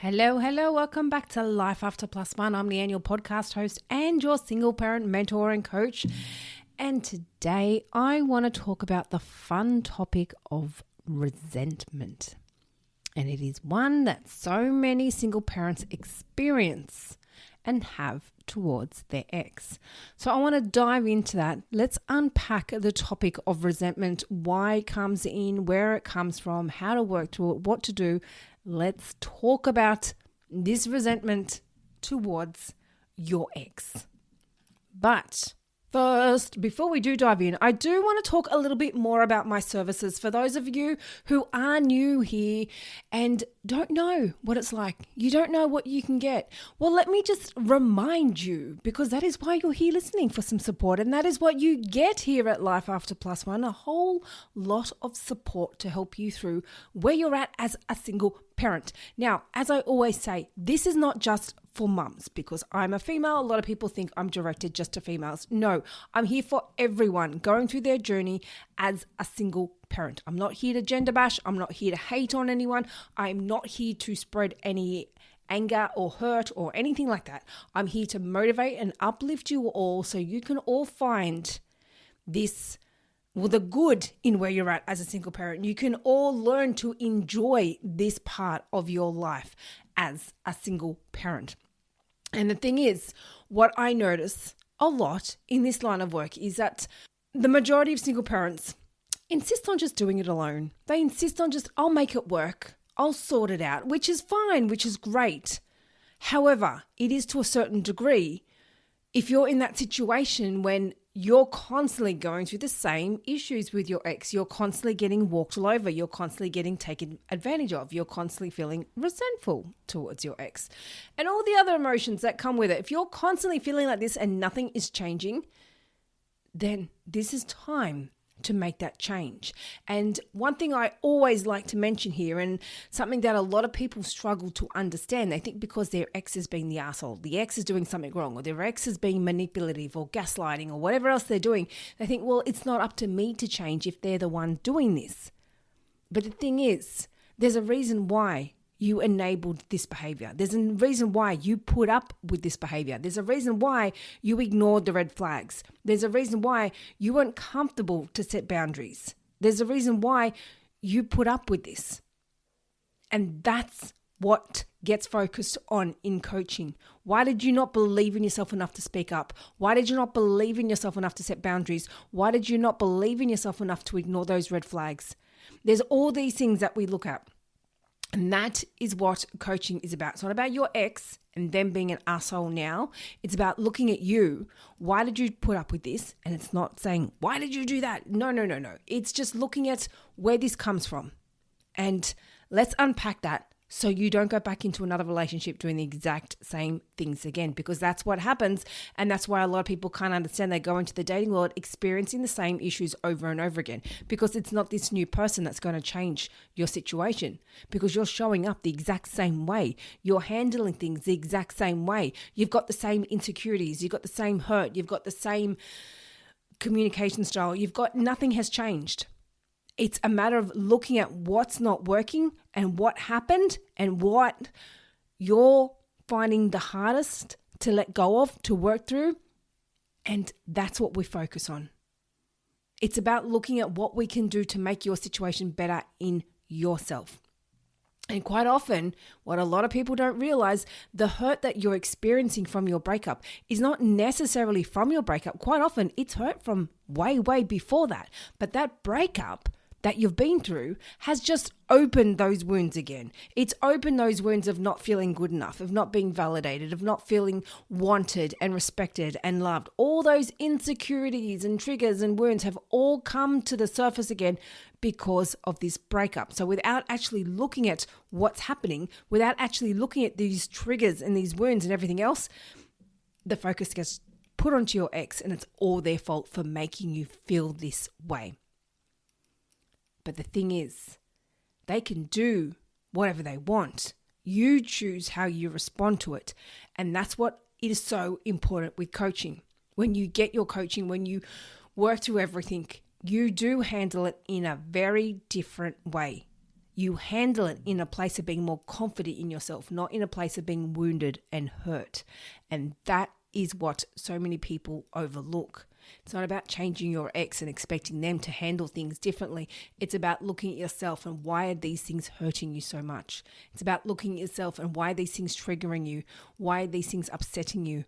Hello. Welcome back to Life After Plus One. I'm Leanne, your podcast host and your single parent mentor and coach. And today I want to talk about the fun topic of resentment. And it is one that so many single parents experience and have towards their ex. So I want to dive into that. Let's unpack the topic of resentment, why it comes in, where it comes from, how to work through it, what to do. Let's talk about this resentment towards your ex. But first, before we do dive in, I do want to talk a little bit more about my services for those of you who are new here and don't know what it's like. You don't know what you can get. Well, let me just remind you, because that is why you're here listening, for some support. And that is what you get here at Life After Plus One, a whole lot of support to help you through where you're at as a single parent. Now, as I always say, this is not just for mums, because I'm a female. A lot of people think I'm directed just to females. No, I'm here for everyone going through their journey as a single parent. I'm not here to gender bash. I'm not here to hate on anyone. I'm not here to spread any anger or hurt or anything like that. I'm here to motivate and uplift you all so you can all find the good in where you're at as a single parent. You can all learn to enjoy this part of your life as a single parent. And the thing is, what I notice a lot in this line of work is that the majority of single parents insist on just doing it alone. They insist on just, I'll make it work. I'll sort it out, which is fine, which is great. However, it is to a certain degree if you're in that situation when you're constantly going through the same issues with your ex, you're constantly getting walked all over, you're constantly getting taken advantage of, you're constantly feeling resentful towards your ex, and all the other emotions that come with it. If you're constantly feeling like this and nothing is changing, then this is time to make that change. And one thing I always like to mention here, and something that a lot of people struggle to understand, they think because their ex is being the asshole, the ex is doing something wrong, or their ex is being manipulative or gaslighting or whatever else they're doing, they think, well, it's not up to me to change if they're the one doing this. But the thing is, there's a reason why you enabled this behavior. There's a reason why you put up with this behavior. There's a reason why you ignored the red flags. There's a reason why you weren't comfortable to set boundaries. There's a reason why you put up with this. And that's what gets focused on in coaching. Why did you not believe in yourself enough to speak up? Why did you not believe in yourself enough to set boundaries? Why did you not believe in yourself enough to ignore those red flags? There's all these things that we look at. And that is what coaching is about. It's not about your ex and them being an asshole now. It's about looking at you. Why did you put up with this? And it's not saying, why did you do that? No. It's just looking at where this comes from. And let's unpack that so you don't go back into another relationship doing the exact same things again, because that's what happens. And that's why a lot of people can't understand. They go into the dating world experiencing the same issues over and over again, because it's not this new person that's going to change your situation, because you're showing up the exact same way. You're handling things the exact same way. You've got the same insecurities. You've got the same hurt. You've got the same communication style. Nothing has changed. It's a matter of looking at what's not working and what happened and what you're finding the hardest to let go of, to work through. And that's what we focus on. It's about looking at what we can do to make your situation better in yourself. And quite often, what a lot of people don't realize, the hurt that you're experiencing from your breakup is not necessarily from your breakup. Quite often, it's hurt from way before that. But that breakup that you've been through has just opened those wounds again. It's opened those wounds of not feeling good enough, of not being validated, of not feeling wanted and respected and loved. All those insecurities and triggers and wounds have all come to the surface again because of this breakup. So without actually looking at what's happening, without actually looking at these triggers and these wounds and everything else, the focus gets put onto your ex, and it's all their fault for making you feel this way. But the thing is, they can do whatever they want. You choose how you respond to it. And that's what is so important with coaching. When you get your coaching, when you work through everything, you do handle it in a very different way. You handle it in a place of being more confident in yourself, not in a place of being wounded and hurt. And that is what so many people overlook. It's not about changing your ex and expecting them to handle things differently. It's about looking at yourself and why are these things hurting you so much? It's about looking at yourself and why are these things triggering you? Why are these things upsetting you?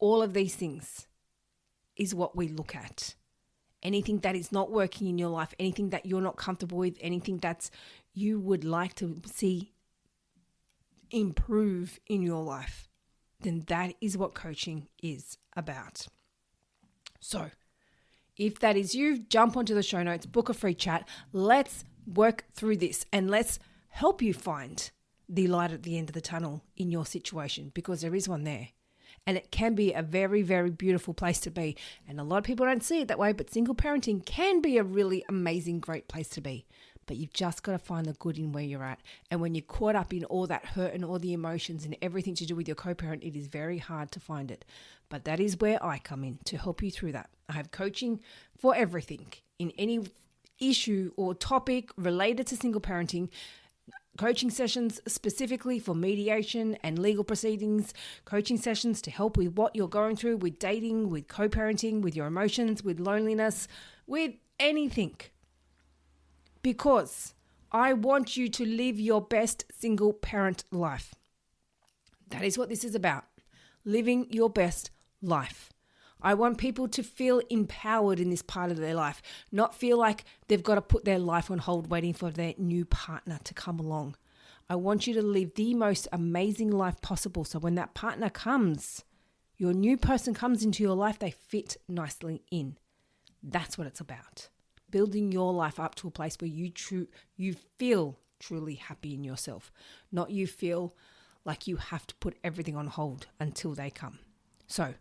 All of these things is what we look at. Anything that is not working in your life, anything that you're not comfortable with, anything that you would like to see improve in your life, then that is what coaching is about. So if that is you, jump onto the show notes, book a free chat. Let's work through this and let's help you find the light at the end of the tunnel in your situation, because there is one there. And it can be a very, very beautiful place to be. And a lot of people don't see it that way, but single parenting can be a really amazing, great place to be. But you've just got to find the good in where you're at. And when you're caught up in all that hurt and all the emotions and everything to do with your co-parent, it is very hard to find it. But that is where I come in to help you through that. I have coaching for everything in any issue or topic related to single parenting. Coaching sessions specifically for mediation and legal proceedings, coaching sessions to help with what you're going through with dating, with co-parenting, with your emotions, with loneliness, with anything. Because I want you to live your best single parent life. That is what this is about, living your best life. I want people to feel empowered in this part of their life, not feel like they've got to put their life on hold waiting for their new partner to come along. I want you to live the most amazing life possible. So when that partner comes, your new person comes into your life, they fit nicely in. That's what it's about. Building your life up to a place where you feel truly happy in yourself, not you feel like you have to put everything on hold until they come. So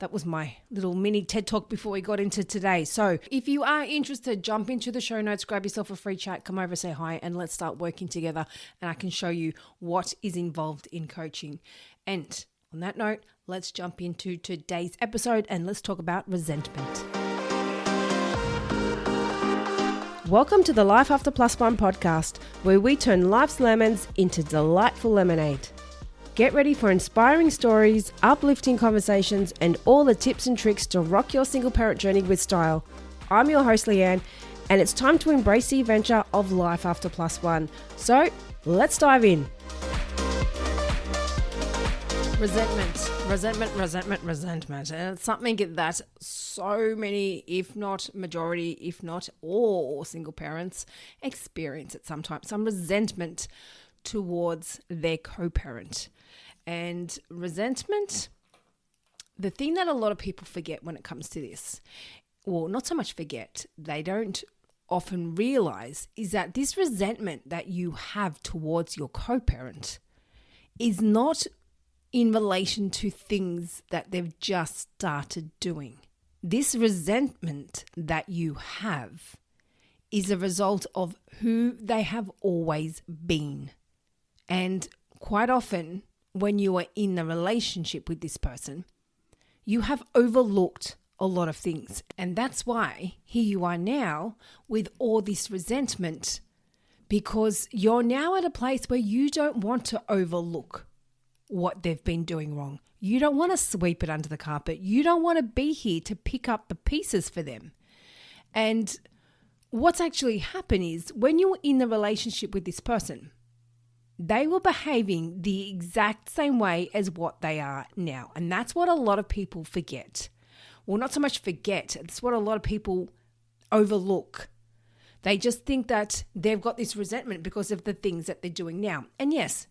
that was my little mini TED Talk before we got into today. So if you are interested, jump into the show notes, grab yourself a free chat, come over, say hi, and let's start working together. And I can show you what is involved in coaching. And on that note, let's jump into today's episode and let's talk about resentment. Welcome to the Life After Plus One podcast, where we turn life's lemons into delightful lemonade. Get ready for inspiring stories, uplifting conversations, and all the tips and tricks to rock your single parent journey with style. I'm your host, Leanne, and it's time to embrace the adventure of Life After Plus One. So let's dive in. Resentment. And it's something that so many, if not majority, if not all single parents experience at some time. Some resentment towards their co-parent. And resentment, the thing that a lot of people forget when it comes to this, or not so much forget, they don't often realize, is that this resentment that you have towards your co-parent is not in relation to things that they've just started doing. This resentment that you have is a result of who they have always been. And quite often, when you are in a relationship with this person, you have overlooked a lot of things. And that's why here you are now with all this resentment, because you're now at a place where you don't want to overlook what they've been doing wrong. You don't want to sweep it under the carpet. You don't want to be here to pick up the pieces for them. And what's actually happened is when you're in the relationship with this person, they were behaving the exact same way as what they are now. And that's what a lot of people forget. Well, not so much forget. It's what a lot of people overlook. They just think that they've got this resentment because of the things that they're doing now. And yes,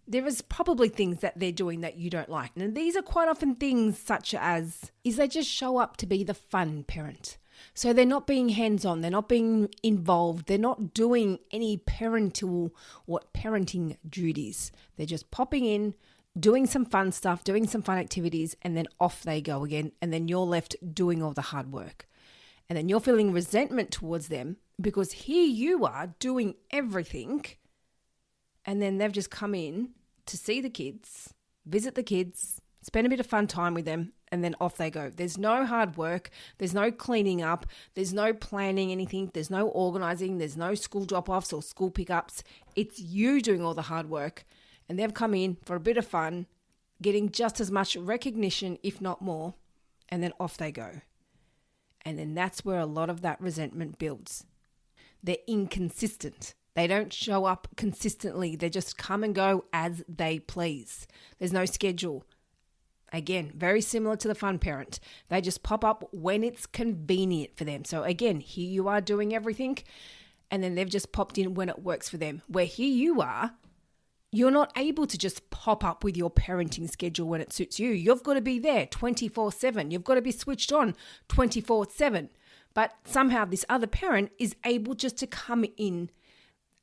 there is probably things that they're doing that you don't like. And these are quite often things such as, is they just show up to be the fun parent. So they're not being hands-on, they're not being involved, they're not doing any parenting duties. They're just popping in, doing some fun stuff, doing some fun activities, and then off they go again. And then you're left doing all the hard work. And then you're feeling resentment towards them because here you are doing everything, and then they've just come in to see the kids, visit the kids, spend a bit of fun time with them, and then off they go. There's no hard work. There's no cleaning up. There's no planning anything. There's no organizing. There's no school drop-offs or school pickups. It's you doing all the hard work, and they've come in for a bit of fun, getting just as much recognition, if not more, and then off they go. And then that's where a lot of that resentment builds. They're inconsistent. They don't show up consistently. They just come and go as they please. There's no schedule. Again, very similar to the fun parent. They just pop up when it's convenient for them. So again, here you are doing everything, and then they've just popped in when it works for them. Where here you are, you're not able to just pop up with your parenting schedule when it suits you. You've got to be there 24/7. You've got to be switched on 24/7. But somehow this other parent is able just to come in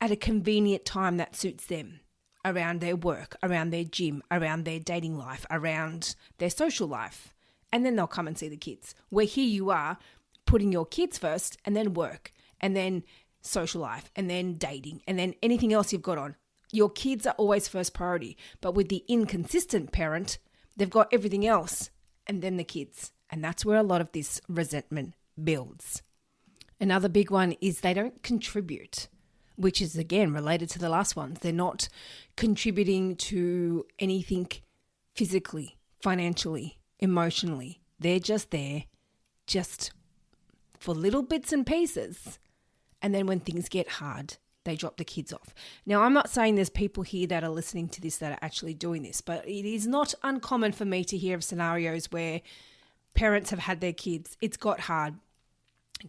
at a convenient time that suits them, around their work, around their gym, around their dating life, around their social life. And then they'll come and see the kids. Where here you are putting your kids first, and then work, and then social life, and then dating, and then anything else you've got on. Your kids are always first priority. But with the inconsistent parent, they've got everything else and then the kids. And that's where a lot of this resentment builds. Another big one is they don't contribute, which is again related to the last ones. They're not contributing to anything physically, financially, emotionally. They're just there, just for little bits and pieces. And then when things get hard, they drop the kids off. Now, I'm not saying there's people here that are listening to this that are actually doing this, but it is not uncommon for me to hear of scenarios where parents have had their kids. It's got hard.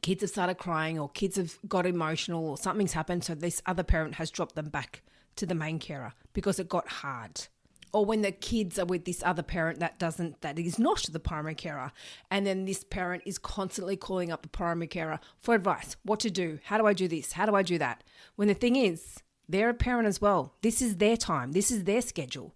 Kids have started crying, or kids have got emotional, or something's happened. So this other parent has dropped them back to the main carer because it got hard. Or when the kids are with this other parent that is not the primary carer, and then this parent is constantly calling up the primary carer for advice, what to do, how do I do this, how do I do that? When the thing is, they're a parent as well. This is their time, this is their schedule.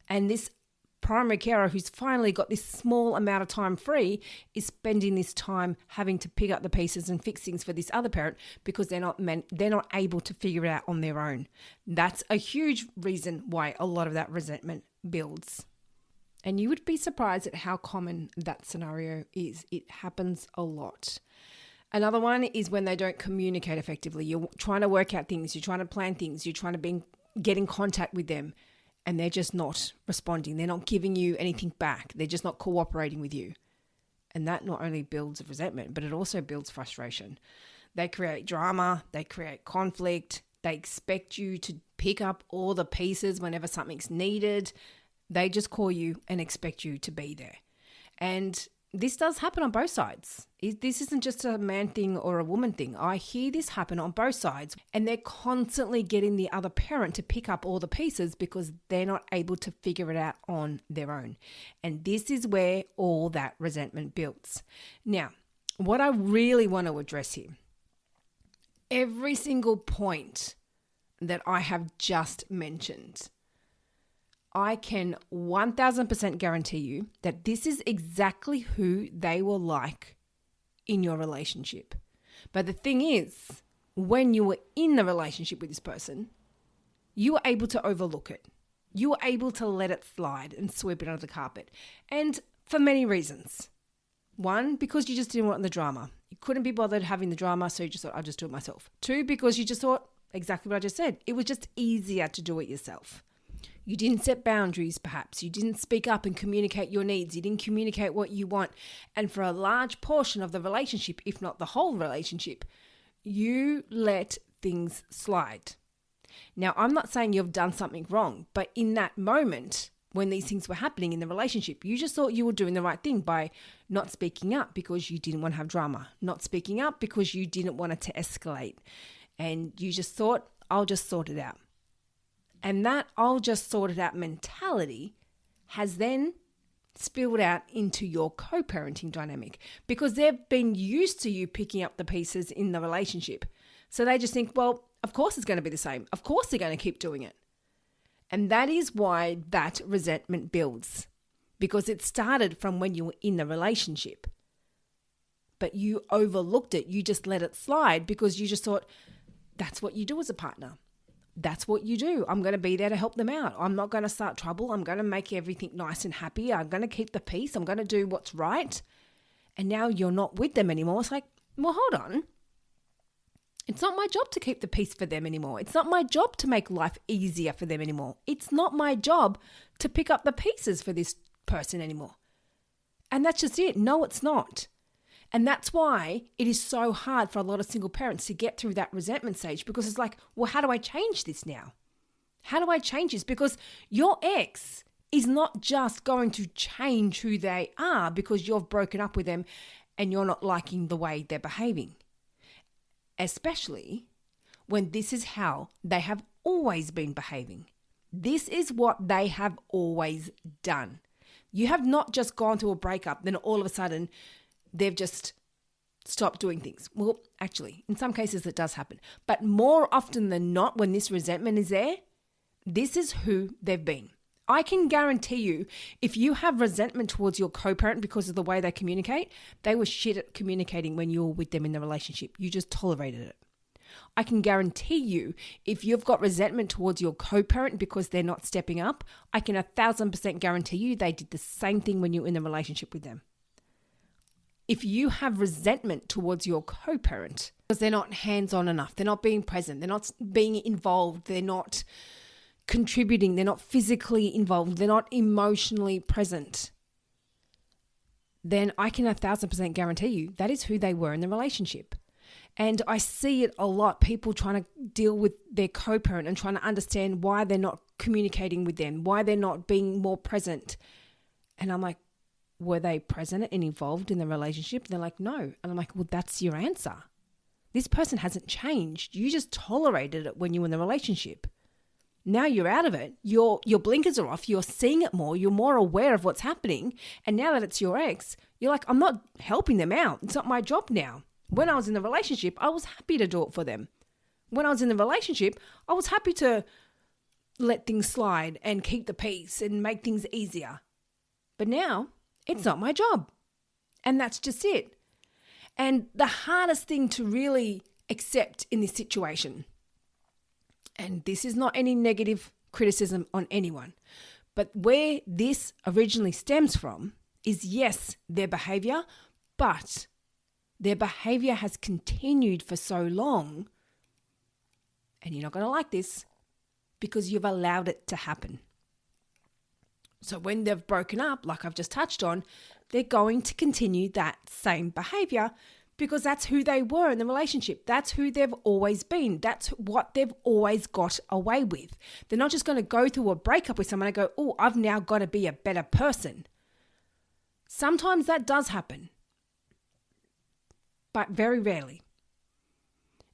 And this primary carer who's finally got this small amount of time free is spending this time having to pick up the pieces and fix things for this other parent because they're not able to figure it out on their own. That's a huge reason why a lot of that resentment builds. And you would be surprised at how common that scenario is. It happens a lot. Another one is when they don't communicate effectively. You're trying to work out things, you're trying to plan things, you're trying to get in contact with them, and they're just not responding. They're not giving you anything back. They're just not cooperating with you. And that not only builds resentment, but it also builds frustration. They create drama. They create conflict. They expect you to pick up all the pieces whenever something's needed. They just call you and expect you to be there. And this does happen on both sides. This isn't just a man thing or a woman thing. I hear this happen on both sides, and they're constantly getting the other parent to pick up all the pieces because they're not able to figure it out on their own. And this is where all that resentment builds. Now, what I really want to address here, every single point that I have just mentioned, I can 1000% guarantee you that this is exactly who they were like in your relationship. But the thing is, when you were in the relationship with this person, you were able to overlook it. You were able to let it slide and sweep it under the carpet. And for many reasons. One, because you just didn't want the drama. You couldn't be bothered having the drama, so you just thought, I'll just do it myself. Two, because you just thought exactly what I just said. It was just easier to do it yourself. You didn't set boundaries, perhaps. You didn't speak up and communicate your needs. You didn't communicate what you want. And for a large portion of the relationship, if not the whole relationship, you let things slide. Now, I'm not saying you've done something wrong, but in that moment, when these things were happening in the relationship, you just thought you were doing the right thing by not speaking up because you didn't want to have drama, not speaking up because you didn't want it to escalate. And you just thought, I'll just sort it out. And that I'll just sort it out mentality has then spilled out into your co-parenting dynamic because they've been used to you picking up the pieces in the relationship. So they just think, well, of course it's going to be the same. Of course they're going to keep doing it. And that is why that resentment builds, because it started from when you were in the relationship. But you overlooked it. You just let it slide because you just thought that's what you do as a partner. that's what you do. I'm going to be there to help them out. I'm not going to start trouble. I'm going to make everything nice and happy. I'm going to keep the peace. I'm going to do what's right. And now you're not with them anymore. It's like, well, hold on. It's not my job to keep the peace for them anymore. It's not my job to make life easier for them anymore. It's not my job to pick up the pieces for this person anymore. And that's just it. No, it's not. And that's why it is so hard for a lot of single parents to get through that resentment stage, because it's like, well, how do I change this now? How do I change this? Because your ex is not just going to change who they are because you've broken up with them and you're not liking the way they're behaving. Especially when this is how they have always been behaving. This is what they have always done. You have not just gone through a breakup, then all of a sudden they've just stopped doing things. Well, actually, in some cases it does happen. But more often than not, when this resentment is there, this is who they've been. I can guarantee you, if you have resentment towards your co-parent because of the way they communicate, they were shit at communicating when you were with them in the relationship. You just tolerated it. I can guarantee you, if you've got resentment towards your co-parent because they're not stepping up, I can 1,000% guarantee you they did the same thing when you were in the relationship with them. If you have resentment towards your co-parent because they're not hands-on enough, they're not being present, they're not being involved, they're not contributing, they're not physically involved, they're not emotionally present, then I can 1,000% guarantee you that is who they were in the relationship. And I see it a lot, people trying to deal with their co-parent and trying to understand why they're not communicating with them, why they're not being more present. And I'm like, were they present and involved in the relationship? And they're like, no. And I'm like, well, that's your answer. This person hasn't changed. You just tolerated it when you were in the relationship. Now you're out of it. Your blinkers are off. You're seeing it more. You're more aware of what's happening. And now that it's your ex, you're like, I'm not helping them out. It's not my job now. When I was in the relationship, I was happy to do it for them. When I was in the relationship, I was happy to let things slide and keep the peace and make things easier. But now it's not my job. And that's just it. And the hardest thing to really accept in this situation, and this is not any negative criticism on anyone, but where this originally stems from is, yes, their behavior, but their behavior has continued for so long, and you're not going to like this because you've allowed it to happen. So when they've broken up, like I've just touched on, they're going to continue that same behavior because that's who they were in the relationship. That's who they've always been. That's what they've always got away with. They're not just going to go through a breakup with someone and go, oh, I've now got to be a better person. Sometimes that does happen, but very rarely.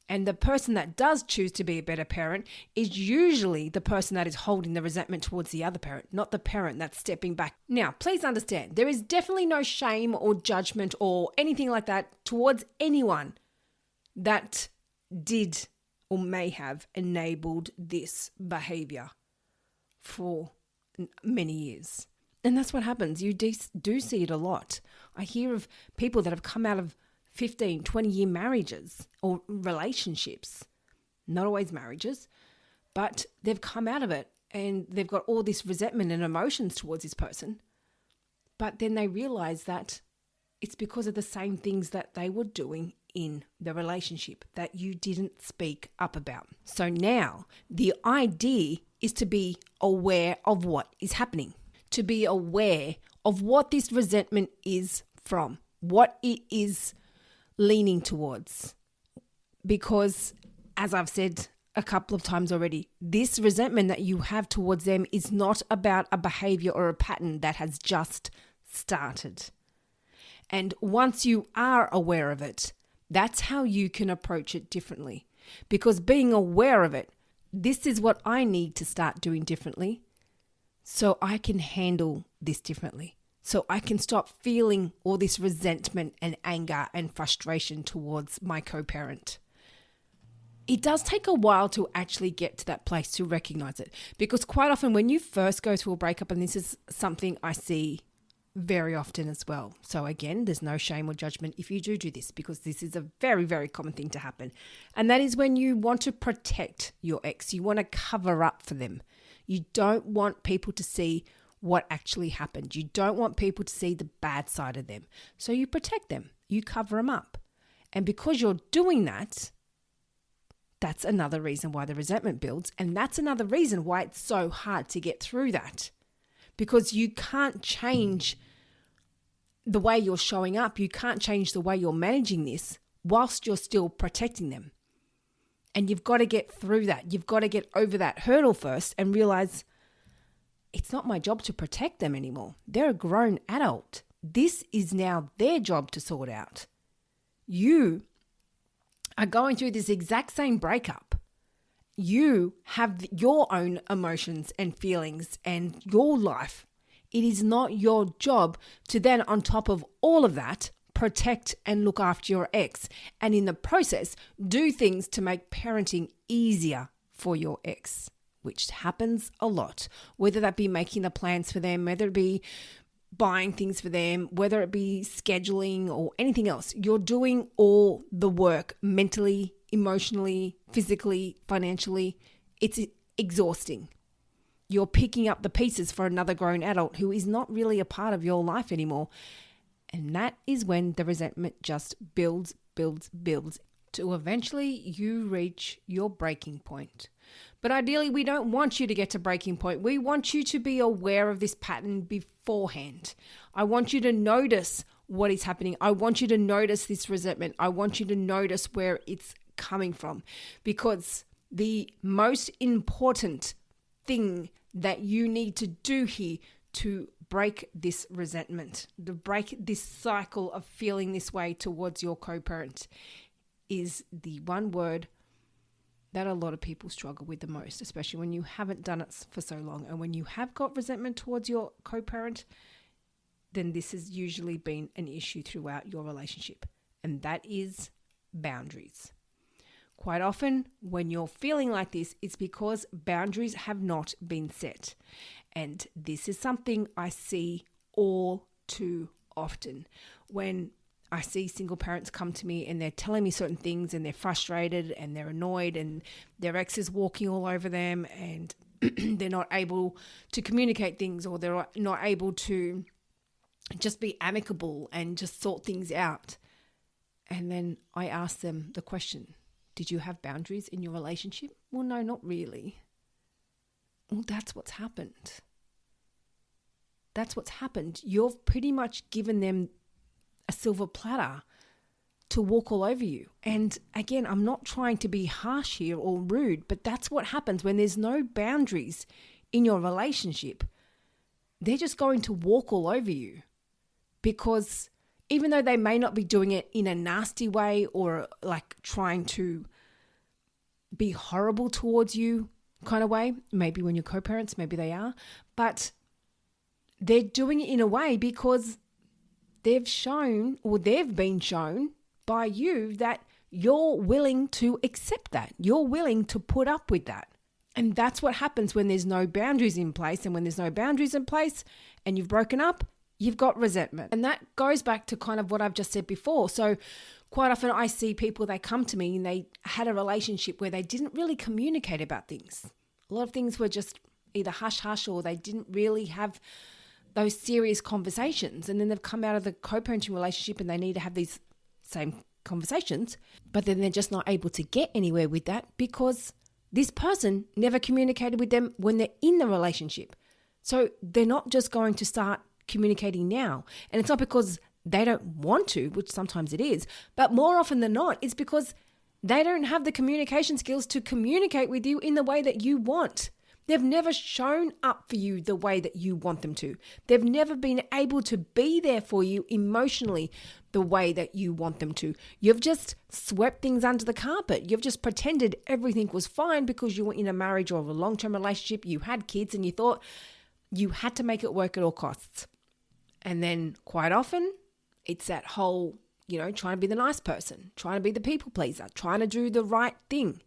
And the person that does choose to be a better parent is usually the person that is holding the resentment towards the other parent, not the parent that's stepping back. Now, please understand, there is definitely no shame or judgment or anything like that towards anyone that did or may have enabled this behavior for many years. And that's what happens. You do see it a lot. I hear of people that have come out of 15, 20-year marriages or relationships, not always marriages, but they've come out of it and they've got all this resentment and emotions towards this person. But then they realize that it's because of the same things that they were doing in the relationship that you didn't speak up about. So now the idea is to be aware of what is happening, to be aware of what this resentment is from, what it is leaning towards. Because as I've said a couple of times already, this resentment that you have towards them is not about a behavior or a pattern that has just started. And once you are aware of it, that's how you can approach it differently. Because being aware of it, this is what I need to start doing differently so I can handle this differently. So I can stop feeling all this resentment and anger and frustration towards my co-parent. It does take a while to actually get to that place to recognize it, because quite often when you first go through a breakup, and this is something I see very often as well. So again, there's no shame or judgment if you do this, because this is a very, very common thing to happen. And that is when you want to protect your ex. You want to cover up for them. You don't want people to see what actually happened. You don't want people to see the bad side of them. So you protect them. You cover them up. And because you're doing that, that's another reason why the resentment builds. And that's another reason why it's so hard to get through that. Because you can't change the way you're showing up. You can't change the way you're managing this whilst you're still protecting them. And you've got to get through that. You've got to get over that hurdle first and realize it's not my job to protect them anymore. They're a grown adult. This is now their job to sort out. You are going through this exact same breakup. You have your own emotions and feelings and your life. It is not your job to then, on top of all of that, protect and look after your ex, and in the process, do things to make parenting easier for your ex, which happens a lot, whether that be making the plans for them, whether it be buying things for them, whether it be scheduling or anything else. You're doing all the work mentally, emotionally, physically, financially. It's exhausting. You're picking up the pieces for another grown adult who is not really a part of your life anymore. And that is when the resentment just builds to eventually you reach your breaking point. But ideally, we don't want you to get to breaking point. We want you to be aware of this pattern beforehand. I want you to notice what is happening. I want you to notice this resentment. I want you to notice where it's coming from, because the most important thing that you need to do here to break this resentment, to break this cycle of feeling this way towards your co-parent, is the one word that a lot of people struggle with the most, especially when you haven't done it for so long. And when you have got resentment towards your co-parent, then this has usually been an issue throughout your relationship. And that is boundaries. Quite often, when you're feeling like this, it's because boundaries have not been set. And this is something I see all too often. When I see single parents come to me and they're telling me certain things and they're frustrated and they're annoyed and their ex is walking all over them and they're not able to communicate things, or they're not able to just be amicable and just sort things out. And then I ask them the question, did you have boundaries in your relationship? Well, no, not really. Well, that's what's happened. That's what's happened. You've pretty much given them a silver platter to walk all over you. And again, I'm not trying to be harsh here or rude, but that's what happens when there's no boundaries in your relationship. They're just going to walk all over you, because even though they may not be doing it in a nasty way or like trying to be horrible towards you kind of way, maybe when you're co-parents, maybe they are, but they're doing it in a way because they've shown, or they've been shown by you, that you're willing to accept that. You're willing to put up with that. And that's what happens when there's no boundaries in place. And when there's no boundaries in place and you've broken up, you've got resentment. And that goes back to kind of what I've just said before. So quite often I see people, they come to me and they had a relationship where they didn't really communicate about things. A lot of things were just either hush-hush, or they didn't really have those serious conversations. And then they've come out of the co-parenting relationship and they need to have these same conversations, but then they're just not able to get anywhere with that because this person never communicated with them when they're in the relationship. So they're not just going to start communicating now. And it's not because they don't want to, which sometimes it is, but more often than not, it's because they don't have the communication skills to communicate with you in the way that you want. They've never shown up for you the way that you want them to. They've never been able to be there for you emotionally the way that you want them to. You've just swept things under the carpet. You've just pretended everything was fine because you were in a marriage or a long-term relationship, you had kids, and you thought you had to make it work at all costs. And then quite often, it's that whole, trying to be the nice person, trying to be the people pleaser, trying to do the right thing.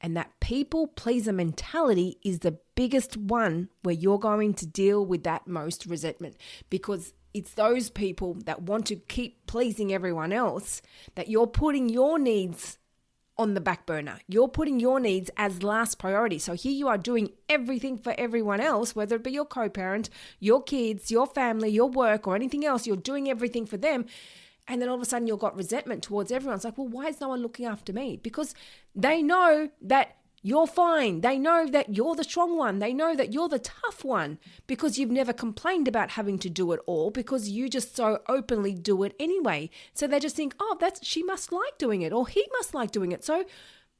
And that people pleaser mentality is the biggest one where you're going to deal with that most resentment, because it's those people that want to keep pleasing everyone else that you're putting your needs on the back burner. You're putting your needs as last priority. So here you are doing everything for everyone else, whether it be your co-parent, your kids, your family, your work, or anything else. You're doing everything for them. And then all of a sudden you've got resentment towards everyone. It's like, well, why is no one looking after me? Because they know that you're fine. They know that you're the strong one. They know that you're the tough one, because you've never complained about having to do it all, because you just so openly do it anyway. So they just think, oh, she must like doing it, or he must like doing it. So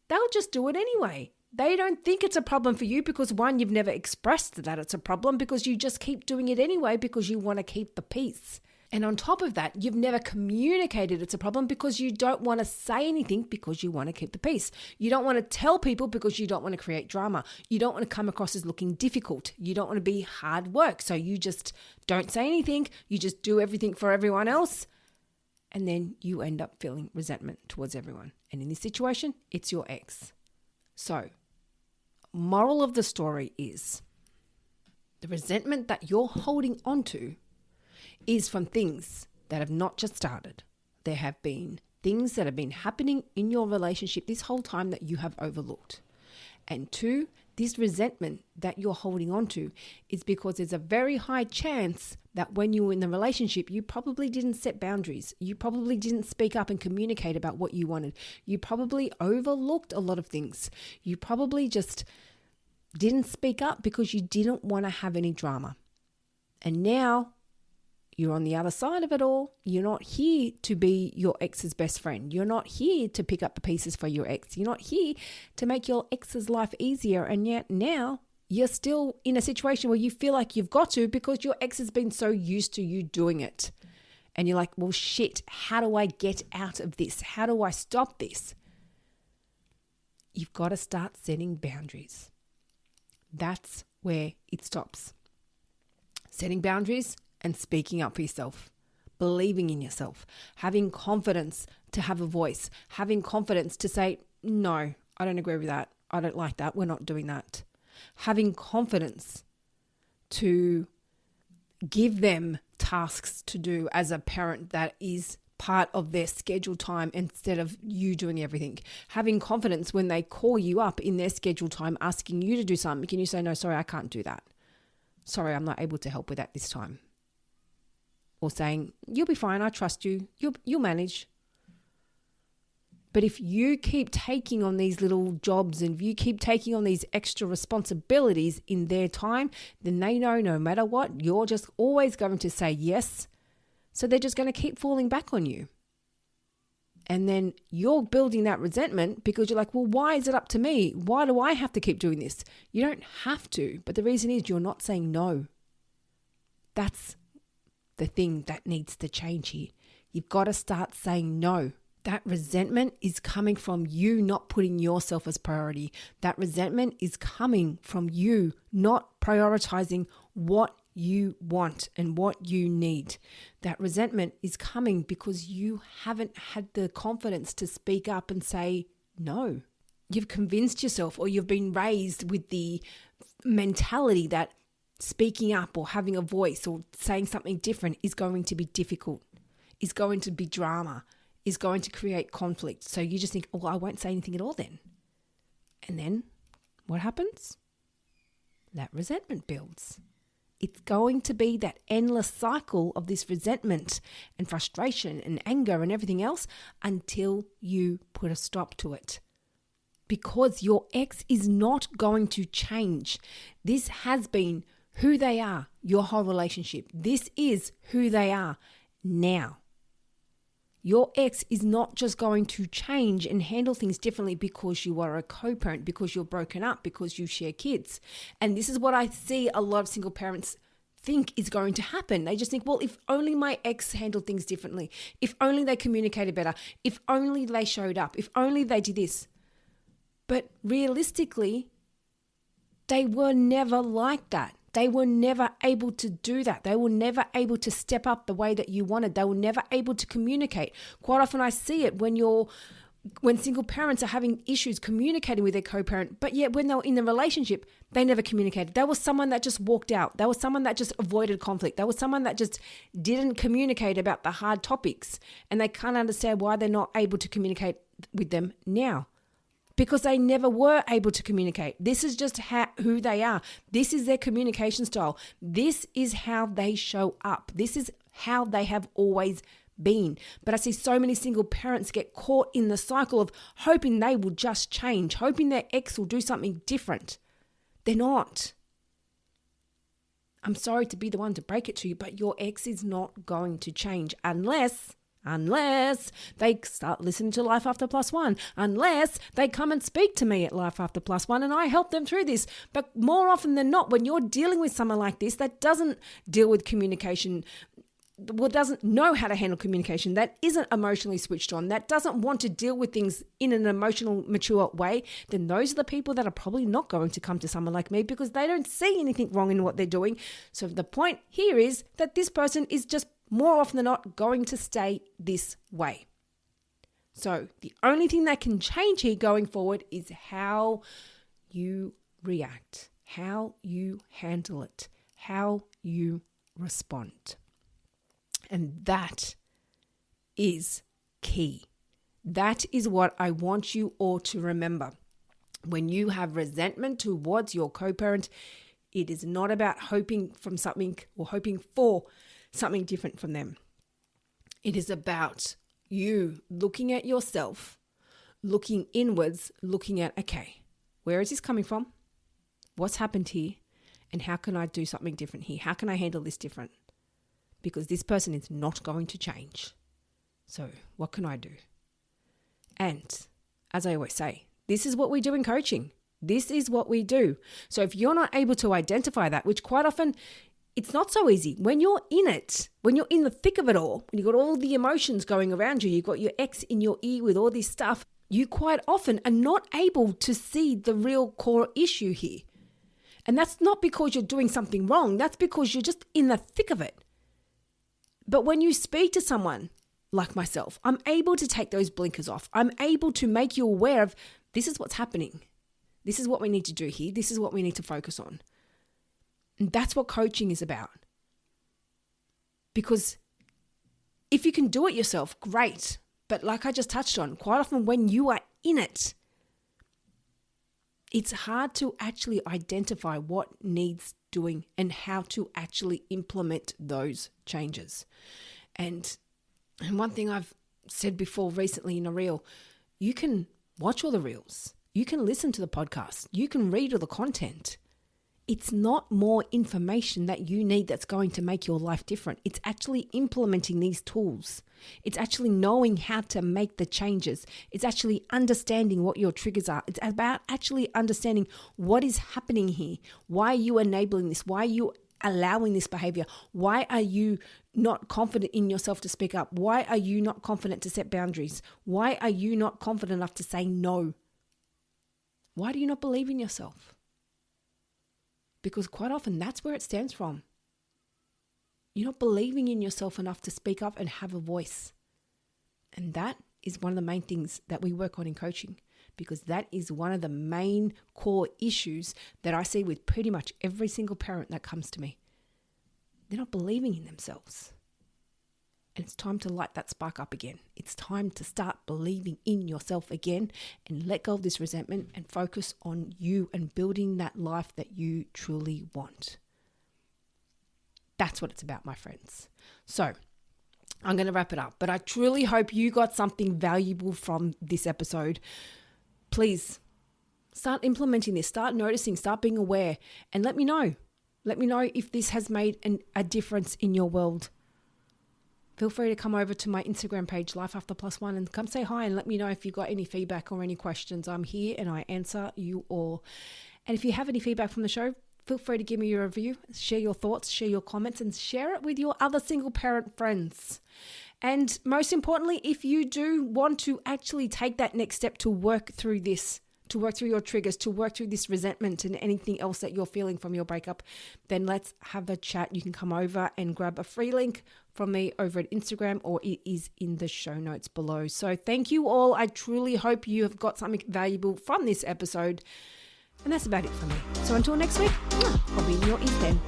they'll just do it anyway. They don't think it's a problem for you because, one, you've never expressed that it's a problem, because you just keep doing it anyway because you want to keep the peace. And on top of that, you've never communicated it's a problem because you don't want to say anything because you want to keep the peace. You don't want to tell people because you don't want to create drama. You don't want to come across as looking difficult. You don't want to be hard work. So you just don't say anything. You just do everything for everyone else. And then you end up feeling resentment towards everyone. And in this situation, it's your ex. So, moral of the story is the resentment that you're holding onto is from things that have not just started. There have been things that have been happening in your relationship this whole time that you have overlooked. And two, this resentment that you're holding on to is because there's a very high chance that when you were in the relationship, you probably didn't set boundaries. You probably didn't speak up and communicate about what you wanted. You probably overlooked a lot of things. You probably just didn't speak up because you didn't want to have any drama. And now you're on the other side of it all. You're not here to be your ex's best friend. You're not here to pick up the pieces for your ex. You're not here to make your ex's life easier. And yet now you're still in a situation where you feel like you've got to, because your ex has been so used to you doing it. And you're like, well, shit, how do I get out of this? How do I stop this? You've got to start setting boundaries. That's where it stops. Setting boundaries and speaking up for yourself, believing in yourself, having confidence to have a voice, having confidence to say, no, I don't agree with that. I don't like that. We're not doing that. Having confidence to give them tasks to do as a parent that is part of their scheduled time instead of you doing everything. Having confidence when they call you up in their scheduled time asking you to do something, can you say, no, sorry, I can't do that. Sorry, I'm not able to help with that this time. Or saying, you'll be fine, I trust you, you'll manage. But if you keep taking on these little jobs and if you keep taking on these extra responsibilities in their time, then they know no matter what, you're just always going to say yes. So they're just going to keep falling back on you. And then you're building that resentment because you're like, well, why is it up to me? Why do I have to keep doing this? You don't have to. But the reason is you're not saying no. That's the thing that needs to change here. You've got to start saying no. That resentment is coming from you not putting yourself as priority. That resentment is coming from you not prioritizing what you want and what you need. That resentment is coming because you haven't had the confidence to speak up and say no. You've convinced yourself, or you've been raised with the mentality that speaking up or having a voice or saying something different is going to be difficult, is going to be drama, is going to create conflict. So you just think, oh, I won't say anything at all then. And then what happens? That resentment builds. It's going to be that endless cycle of this resentment and frustration and anger and everything else until you put a stop to it. Because your ex is not going to change. This has been who they are your whole relationship. This is who they are now. Your ex is not just going to change and handle things differently because you are a co-parent, because you're broken up, because you share kids. And this is what I see a lot of single parents think is going to happen. They just think, well, if only my ex handled things differently, if only they communicated better, if only they showed up, if only they did this. But realistically, they were never like that. They were never able to do that. They were never able to step up the way that you wanted. They were never able to communicate. Quite often I see it when you're when single parents are having issues communicating with their co-parent, but yet when they were in the relationship, they never communicated. There was someone that just walked out. There was someone that just avoided conflict. There was someone that just didn't communicate about the hard topics, and they can't understand why they're not able to communicate with them now. Because they never were able to communicate. This is just who they are. This is their communication style. This is how they show up. This is how they have always been. But I see so many single parents get caught in the cycle of hoping they will just change, hoping their ex will do something different. They're not. I'm sorry to be the one to break it to you, but your ex is not going to change unless they start listening to Life After Plus One, unless they come and speak to me at Life After Plus One and I help them through this. But more often than not, when you're dealing with someone like this that doesn't deal with communication, doesn't know how to handle communication, that isn't emotionally switched on, that doesn't want to deal with things in an emotional, mature way, then those are the people that are probably not going to come to someone like me because they don't see anything wrong in what they're doing. So the point here is that this person is just more often than not going to stay this way. So the only thing that can change here going forward is how you react, how you handle it, how you respond. And that is key. That is what I want you all to remember. When you have resentment towards your co-parent, it is not about hoping from something or hoping for something different from them. It is about you looking at yourself, looking inwards, looking at, okay, where is this coming from? What's happened here? And how can I do something different here? How can I handle this different? Because this person is not going to change. So what can I do? And as I always say, this is what we do in coaching. This is what we do. So if you're not able to identify that, which quite often it's not so easy. When you're in it, when you're in the thick of it all, when you've got all the emotions going around you, you've got your ex in your ear with all this stuff, you quite often are not able to see the real core issue here. And that's not because you're doing something wrong. That's because you're just in the thick of it. But when you speak to someone like myself, I'm able to take those blinkers off. I'm able to make you aware of this is what's happening. This is what we need to do here. This is what we need to focus on. And that's what coaching is about. Because if you can do it yourself, great. But like I just touched on, quite often when you are in it, it's hard to actually identify what needs doing and how to actually implement those changes. And one thing I've said before recently in a reel, you can watch all the reels. You can listen to the podcast. You can read all the content. It's not more information that you need that's going to make your life different. It's actually implementing these tools. It's actually knowing how to make the changes. It's actually understanding what your triggers are. It's about actually understanding what is happening here. Why are you enabling this? Why are you allowing this behavior? Why are you not confident in yourself to speak up? Why are you not confident to set boundaries? Why are you not confident enough to say no? Why do you not believe in yourself? Because quite often that's where it stems from. You're not believing in yourself enough to speak up and have a voice. And that is one of the main things that we work on in coaching, because that is one of the main core issues that I see with pretty much every single parent that comes to me. They're not believing in themselves. And it's time to light that spark up again. It's time to start believing in yourself again and let go of this resentment and focus on you and building that life that you truly want. That's what it's about, my friends. So I'm going to wrap it up, but I truly hope you got something valuable from this episode. Please start implementing this, start noticing, start being aware, and let me know. Let me know if this has made a difference in your world. Feel free to come over to my Instagram page, Life After Plus One, and come say hi and let me know if you've got any feedback or any questions. I'm here and I answer you all. And if you have any feedback from the show, feel free to give me your review, share your thoughts, share your comments, and share it with your other single parent friends. And most importantly, if you do want to actually take that next step to work through this to work through your triggers, to work through this resentment and anything else that you're feeling from your breakup, then let's have a chat. You can come over and grab a free link from me over at Instagram, or it is in the show notes below. So thank you all. I truly hope you have got something valuable from this episode. And that's about it for me. So until next week, I'll be in your ears then.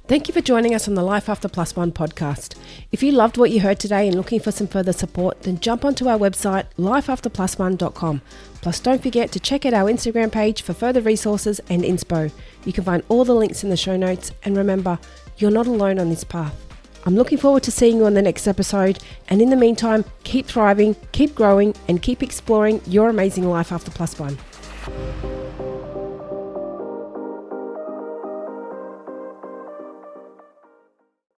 Thank you for joining us on the Life After Plus One podcast. If you loved what you heard today and looking for some further support, then jump onto our website, lifeafterplusone.com. Plus, don't forget to check out our Instagram page for further resources and inspo. You can find all the links in the show notes. And remember, you're not alone on this path. I'm looking forward to seeing you on the next episode. And in the meantime, keep thriving, keep growing, and keep exploring your amazing life after plus one.